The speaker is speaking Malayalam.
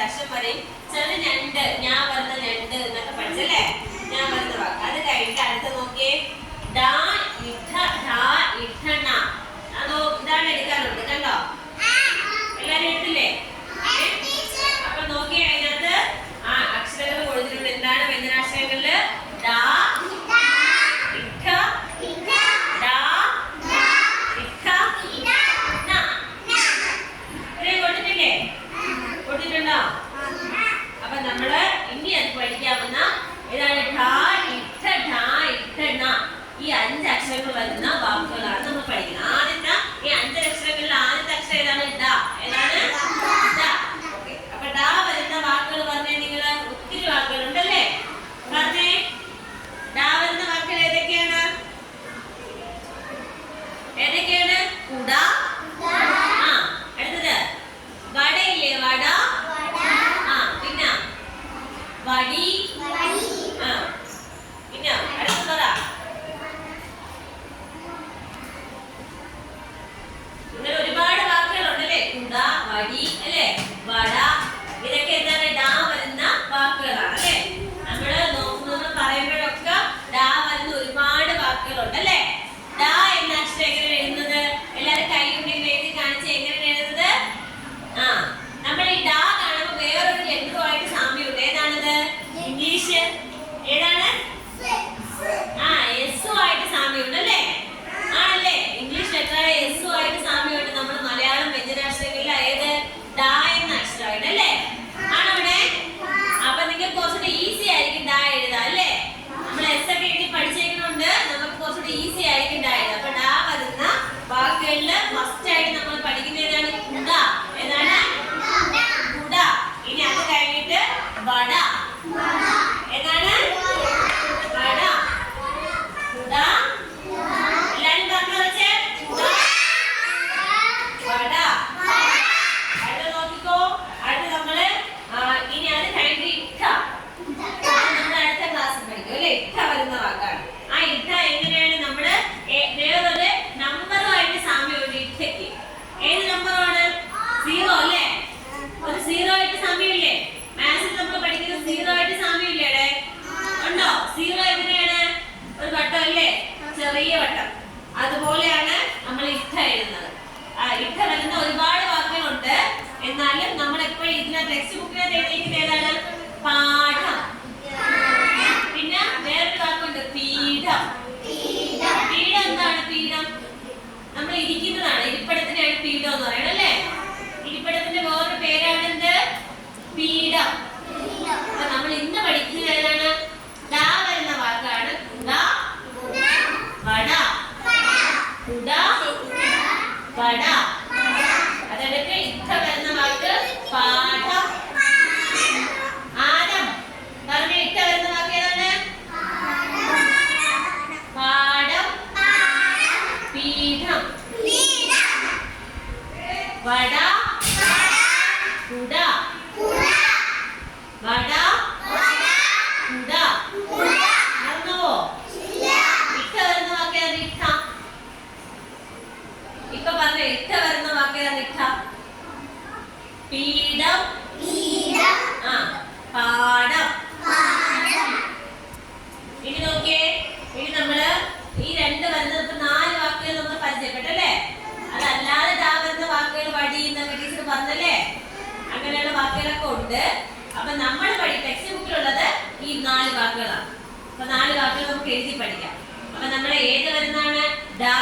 അക്ഷരം പറയും. ചെറിയ ഞണ്ട്, ഞാൻ വരുന്ന ഞണ്ട് എന്നൊക്കെ പഠിച്ചല്ലേ? ഞാൻ വരുന്ന വാക്ക്. അത് കഴിഞ്ഞിട്ട് അടുത്ത നോക്കിയേ, ഡാ ഇഠ ഢാ ഇഠണ. അതോ ഇതാണ് എടുക്കാനുണ്ട്, കണ്ടോ? എല്ലാരും എടുത്തില്ലേ? അപ്പൊ നോക്കിയേ, അതിനകത്ത് ആ അക്ഷരങ്ങൾ കൊടുത്തിട്ടുണ്ട്. എന്താണ് വ്യഞ്ജനാക്ഷരങ്ങളില്? ഡാ ഇഠ ഡാ ഇഠ ണ. ഇത്രയും കൊടുത്തിട്ടില്ലേ? കൊടുത്തിട്ടുണ്ടോ? അപ്പൊ നമ്മള് ഇനി അത് പഠിക്കാവുന്ന ഏതാണ്? ഢാ ഇഠ ഢാ ഇഠ ണ. ഈ 5 അക്ഷരങ്ങൾ വരുന്ന വാക്കുകളാണ് നമ്മൾ പഠിക്കുന്നത്. ആദ്യത്തെ ഈ 5 അക്ഷരങ്ങളിൽ ആദ്യത്തെ അക്ഷരം ഏതാണ്? ഡ. ഏതാണ്? ഡ. അപ്പൊ ഡ വരുന്ന വാക്കുകൾ പറഞ്ഞേ. നിങ്ങള് ഒത്തിരി വാക്കുകൾ ഉണ്ടല്ലേ? പറഞ്ഞേ, ഡ വരുന്ന വാക്കുകൾ ഏതൊക്കെയാണ്? ഏതൊക്കെയാണ്? കുട. ആ, അടുത്തത് വടയില്ലേ? വട. ആ, പിന്നെ വടി. ആ, പിന്നെ അടുത്തത് പറ. ഇങ്ങനെ ഒരുപാട് വാക്കുകളുണ്ടല്ലേ? കുട, വടി, അല്ലേ? വട. ഇതൊക്കെ എന്താണ്? ഡാ വരുന്ന വാക്കുകളാണ് അല്ലേ? നമ്മള് നോക്കുന്നത് പറയുമ്പോഴൊക്കെ ഡാ വരുന്ന ഒരുപാട് വാക്കുകളുണ്ടല്ലേ? ഡാ എന്ന അക്ഷരം എങ്ങനെയാണ് എഴുതുന്നത്? എല്ലാരും കൈ ഉണ്ടെങ്കിൽ എഴുതി കാണിച്ച് എങ്ങനെയാണ് എഴുതുന്നത്? ആ, നമ്മൾ ഈ ഡാ കാണുമ്പോൾ വേറൊരു ലെറ്ററുമായിട്ട് സാമ്യമുണ്ട്. ഏതാണത്? ഇംഗ്ലീഷ് ഏതാണ്? ആ, എസുമായിട്ട് സാമ്യമുണ്ട് അല്ലേ? ആണല്ലേ? ഇംഗ്ലീഷ് ലെറ്ററായ എസുമായിട്ട് സാമ്യമുണ്ട്. നമ്മൾ മലയാളം വ്യഞ്ജനാക്ഷരങ്ങളിൽ ഏത്? ഡാ എന്ന അക്ഷരമായിട്ട് അല്ലേ? ആണോ ഇവിടെ? അപ്പൊ നിങ്ങൾക്ക് കുറച്ചുകൂടി ഈസി ആയിരിക്കും ഡാ എഴുതാൻ അല്ലേ? നമ്മൾ എസ് ഒക്കെ എഴുതി പഠിച്ചേക്കുന്നുണ്ട്. നമുക്ക് കുറച്ചുകൂടി ഈസി ആയിരിക്കും ഡാ എഴുതാൻ. അപ്പൊ ഡാ വരുന്ന വാക്കുകളില് ഫസ്റ്റ് ആയിട്ട് നമ്മൾ പഠിക്കുന്ന ഏതാണ്? കുട. ഏതാണ്? കുട. ഇനി അത് കഴിഞ്ഞിട്ട് വട. ഏതാണ്? വട. കുട. എല്ലാരും പറഞ്ഞു വെച്ചേ. വട. അടുത്ത നോക്കിക്കോ. അടുത്ത നമ്മള് ഇനി അത് കഴിഞ്ഞിട്ട് ഇട്ട. നമ്മൾ അടുത്ത ക്ലാസ്സിൽ പഠിക്കും അല്ലെ? ഇട്ട വരുന്ന വാക്കാണ്. ആ ഇട്ട എങ്ങനെയാണ്? നമ്മള് വേറൊരു നമ്പറുമായിട്ട് സാമ്യമുണ്ട് ഇട്ടയ്ക്ക്. ഏത് നമ്പറാണ്? 0 അല്ലേ? ഒരു 0 ആയിട്ട് സാമ്യമില്ലേ? മാത്സിൽ നമ്മൾ പഠിക്കുന്ന 0 ആയിട്ട് സാമ്യമില്ലേ? ഉണ്ടോ? 0 എങ്ങനെയാണ്? ഒരു വട്ടം അല്ലേ? ചെറിയ വട്ടം. അതുപോലെയാണ് നമ്മൾ ഇട്ട എഴുതുന്നത്. ഇട്ട വരുന്ന ഒരുപാട് വാക്കുകളുണ്ട്. എന്നാലും നമ്മൾ എപ്പോഴും ഇതിന്റെ ടെക്സ്റ്റ് ബുക്കിനകത്ത് എഴുതിയിരിക്കുന്ന ഏതാണ്? പാഠം. പിന്നെ വേറൊരു വാക്കുണ്ട്, പീഠം. പീഠം എന്താണ്? പീഠം നമ്മൾ ഇരിക്കുന്നതാണ്. ഇരിപ്പിടത്തിനാണ് പീഠം എന്ന് പറയുന്നത് അല്ലേ? ഇരിപ്പിടത്തിന്റെ വേറൊരു പേരാണ് എന്ത്? പീഠം. അപ്പൊ നമ്മൾ ഇന്ന് പഠിക്കുന്നത് ഏതാണ്? ഡാ വരുന്ന വാക്കാണ് കുട, വട. കുട, വട. അതെടുത്ത് ഇട്ട വരുന്ന വാക്ക് പാഠം. ആരം. പറഞ്ഞ ഇട്ട വരുന്ന വാക്ക് ഏതാണ്? പാഠം. പീഠം. വട, കുട. വട, കുട. മറന്നുവോ? ഇട്ട വരുന്ന വാക്ക് ഏതാണ്? ഇട്ട. ഇപ്പൊ പറഞ്ഞ ഇട്ട വരുന്ന വാക്ക് ഏതാണ്? ഇട്ട. പീഠം. ആ, പാഠം. ഇനി നോക്കിയേ. ഇനി നമ്മള് ഈ 2 വരുന്നത് ഇപ്പൊ 4 വാക്കുകൾ നമ്മൾ പരിചയപ്പെട്ടല്ലേ? അതല്ലാതെ ഡാ വരുന്ന വാക്കുകൾ വടി എന്നൊക്കെ ടീച്ചർ പറഞ്ഞല്ലേ? അങ്ങനെയുള്ള വാക്കുകളൊക്കെ ഉണ്ട്. അപ്പൊ നമ്മൾ ടെക്സ്റ്റ് ബുക്കിലുള്ളത് ഈ 4 വാക്കുകളാണ്. അപ്പൊ 4 വാക്കുകൾ നമുക്ക് എഴുതി പഠിക്കാം. അപ്പൊ നമ്മൾ ഏത് വരുന്നതാണ്? ഡാ